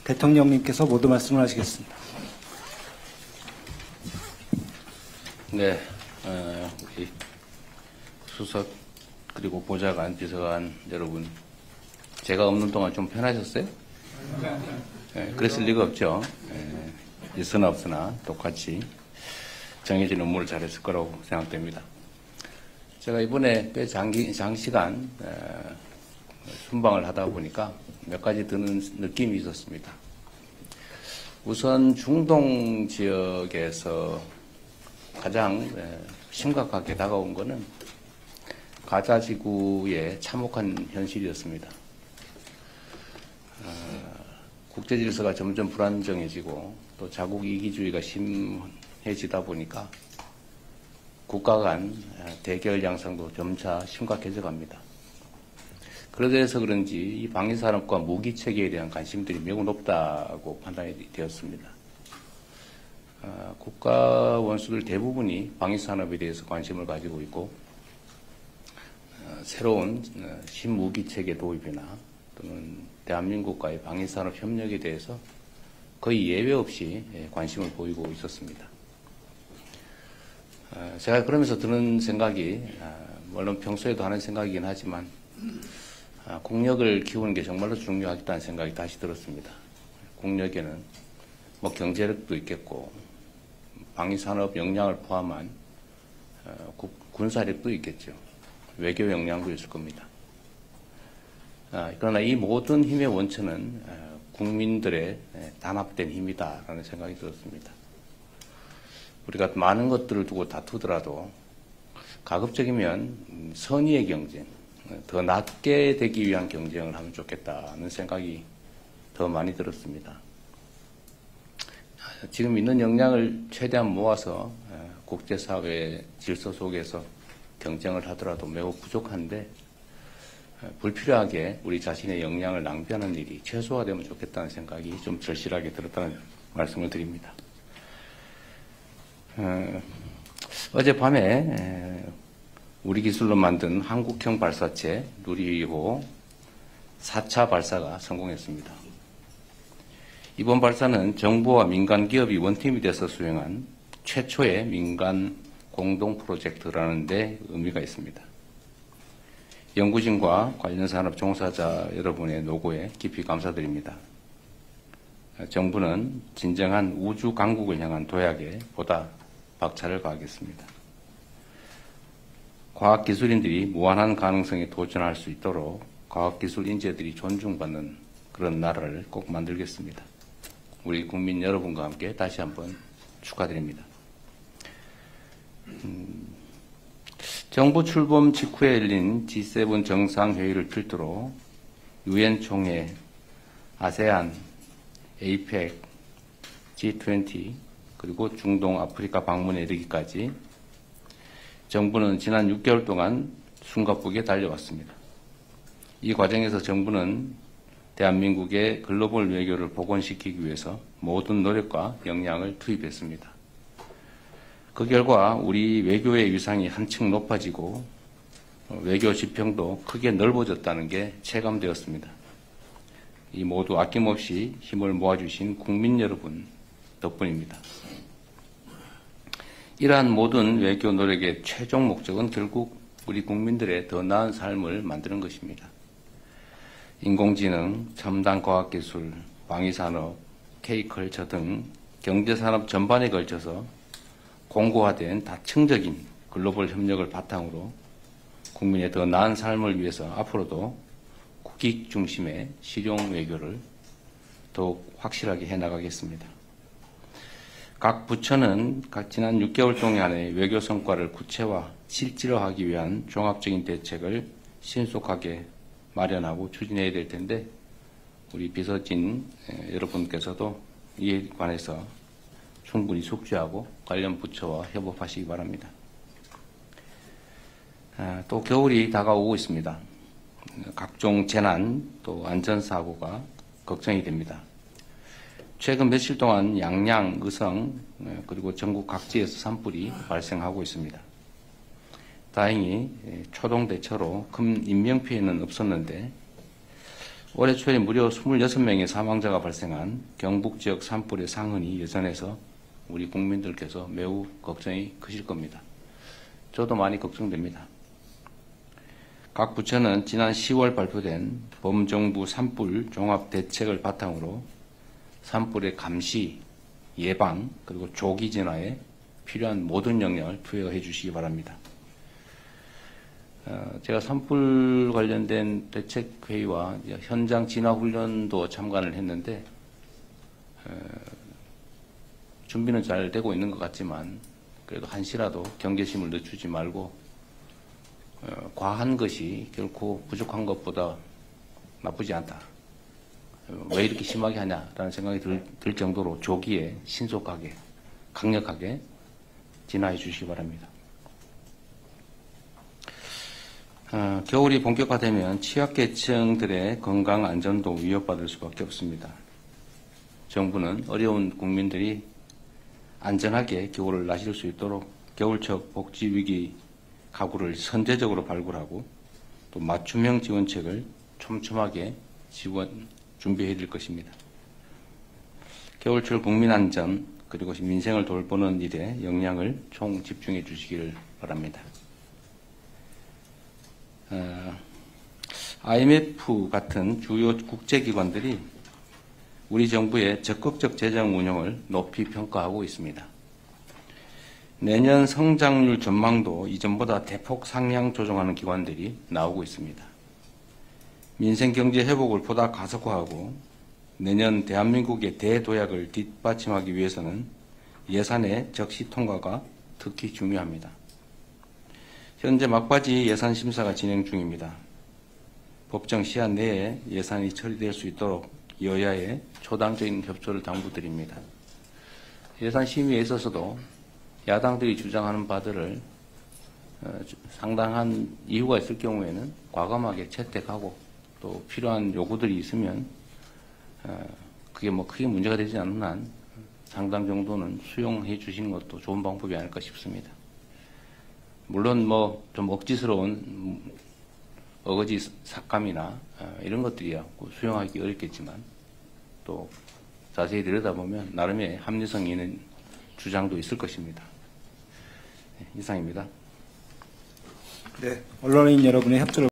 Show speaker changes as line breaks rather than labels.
대통령님께서 모두 말씀을 하시겠습니다.
네, 우리 수석 그리고 보좌관, 비서관 여러분, 제가 없는 동안 좀 편하셨어요? 네, 그랬을 리가 없죠. 있으나 없으나 똑같이 정해진 업무를 잘했을 거라고 생각됩니다. 제가 이번에 꽤 장시간 순방을 하다 보니까 몇 가지 드는 느낌이 있었습니다. 우선 중동 지역에서 가장 심각하게 다가온 것은 가자 지구의 참혹한 현실이었습니다. 국제 질서가 점점 불안정해지고 또 자국 이기주의가 심해지다 보니까 국가 간 대결 양상도 점차 심각해져 갑니다. 그래서 그런지 이 방위산업과 무기체계에 대한 관심들이 매우 높다고 판단이 되었습니다. 국가 원수들 대부분이 방위산업에 대해서 관심을 가지고 있고 새로운 신무기체계 도입이나 또는 대한민국과의 방위산업 협력에 대해서 거의 예외 없이 관심을 보이고 있었습니다. 제가 그러면서 드는 생각이 물론 평소에도 하는 생각이긴 하지만 국력을 키우는 게 정말로 중요하겠다는 생각이 다시 들었습니다. 국력에는 뭐 경제력도 있겠고 방위산업 역량을 포함한 군사력도 있겠죠. 외교 역량도 있을 겁니다. 그러나 이 모든 힘의 원천은 국민들의 단합된 힘이다라는 생각이 들었습니다. 우리가 많은 것들을 두고 다투더라도 가급적이면 선의의 경쟁, 더 낮게 되기 위한 경쟁을 하면 좋겠다는 생각이 더 많이 들었습니다. 지금 있는 역량을 최대한 모아서 국제사회의 질서 속에서 경쟁을 하더라도 매우 부족한데 불필요하게 우리 자신의 역량을 낭비하는 일이 최소화되면 좋겠다는 생각이 좀 절실하게 들었다는 말씀을 드립니다. 어젯밤에 우리 기술로 만든 한국형 발사체 누리호 4차 발사가 성공했습니다. 이번 발사는 정부와 민간 기업이 원팀이 돼서 수행한 최초의 민간 공동 프로젝트라는 데 의미가 있습니다. 연구진과 관련 산업 종사자 여러분의 노고에 깊이 감사드립니다. 정부는 진정한 우주 강국을 향한 도약에 보다 박차를 가하겠습니다. 과학기술인들이 무한한 가능성에 도전할 수 있도록 과학기술 인재들이 존중받는 그런 나라를 꼭 만들겠습니다. 우리 국민 여러분과 함께 다시 한번 축하드립니다. 정부 출범 직후에 열린 G7 정상회의를 필두로 UN 총회, 아세안, APEC, G20 그리고 중동 아프리카 방문에 이르기까지 정부는 지난 6개월 동안 숨가쁘게 달려왔습니다. 이 과정에서 정부는 대한민국의 글로벌 외교를 복원시키기 위해서 모든 노력과 역량을 투입했습니다. 그 결과 우리 외교의 위상이 한층 높아지고 외교 지평도 크게 넓어졌다는 게 체감되었습니다. 이 모두 아낌없이 힘을 모아주신 국민 여러분 덕분입니다. 이러한 모든 외교 노력의 최종 목적은 결국 우리 국민들의 더 나은 삶을 만드는 것입니다. 인공지능, 첨단 과학기술, 방위산업, K컬처 등 경제산업 전반에 걸쳐서 공고화된 다층적인 글로벌 협력을 바탕으로 국민의 더 나은 삶을 위해서 앞으로도 국익 중심의 실용 외교를 더욱 확실하게 해나가겠습니다. 각 부처는 지난 6개월 동안의 외교 성과를 구체화, 실질화하기 위한 종합적인 대책을 신속하게 마련하고 추진해야 될 텐데 우리 비서진 여러분께서도 이에 관해서 충분히 숙지하고 관련 부처와 협업하시기 바랍니다. 또 겨울이 다가오고 있습니다. 각종 재난 또 안전사고가 걱정이 됩니다. 최근 며칠 동안 양양, 의성 그리고 전국 각지에서 산불이 발생하고 있습니다. 다행히 초동 대처로 큰 인명피해는 없었는데 올해 초에 무려 26명의 사망자가 발생한 경북 지역 산불의 상흔이 여전해서 우리 국민들께서 매우 걱정이 크실 겁니다. 저도 많이 걱정됩니다. 각 부처는 지난 10월 발표된 범정부 산불 종합 대책을 바탕으로 산불의 감시, 예방, 그리고 조기 진화에 필요한 모든 역량을 투여해 주시기 바랍니다. 제가 산불 관련된 대책회의와 현장 진화훈련도 참관을 했는데 준비는 잘 되고 있는 것 같지만 그래도 한시라도 경계심을 늦추지 말고 과한 것이 결코 부족한 것보다 나쁘지 않다. 왜 이렇게 심하게 하냐라는 생각이 들 정도로 조기에 신속하게 강력하게 진화해 주시기 바랍니다. 겨울이 본격화되면 취약계층들의 건강 안전도 위협받을 수밖에 없습니다. 정부는 어려운 국민들이 안전하게 겨울을 나실 수 있도록 겨울철 복지위기 가구를 선제적으로 발굴하고 또 맞춤형 지원책을 촘촘하게 준비해 드릴 것입니다. 겨울철 국민안전 그리고 민생을 돌보는 일에 역량을 총 집중해 주시기를 바랍니다. IMF 같은 주요 국제기관들이 우리 정부의 적극적 재정 운영을 높이 평가하고 있습니다. 내년 성장률 전망도 이전보다 대폭 상향 조정하는 기관들이 나오고 있습니다. 민생 경제 회복을 보다 가속화하고 내년 대한민국의 대도약을 뒷받침하기 위해서는 예산의 적시 통과가 특히 중요합니다. 현재 막바지 예산 심사가 진행 중입니다. 법정 시한 내에 예산이 처리될 수 있도록 여야의 초당적인 협조를 당부드립니다. 예산 심의에 있어서도 야당들이 주장하는 바들을 상당한 이유가 있을 경우에는 과감하게 채택하고 또 필요한 요구들이 있으면 그게 뭐 크게 문제가 되지 않는 한 상당 정도는 수용해 주시는 것도 좋은 방법이 아닐까 싶습니다. 물론 뭐 좀 억지스러운 어거지 삭감이나 이런 것들이야 수용하기 어렵겠지만 또 자세히 들여다보면 나름의 합리성 있는 주장도 있을 것입니다. 이상입니다.
네, 언론인 여러분의 협조를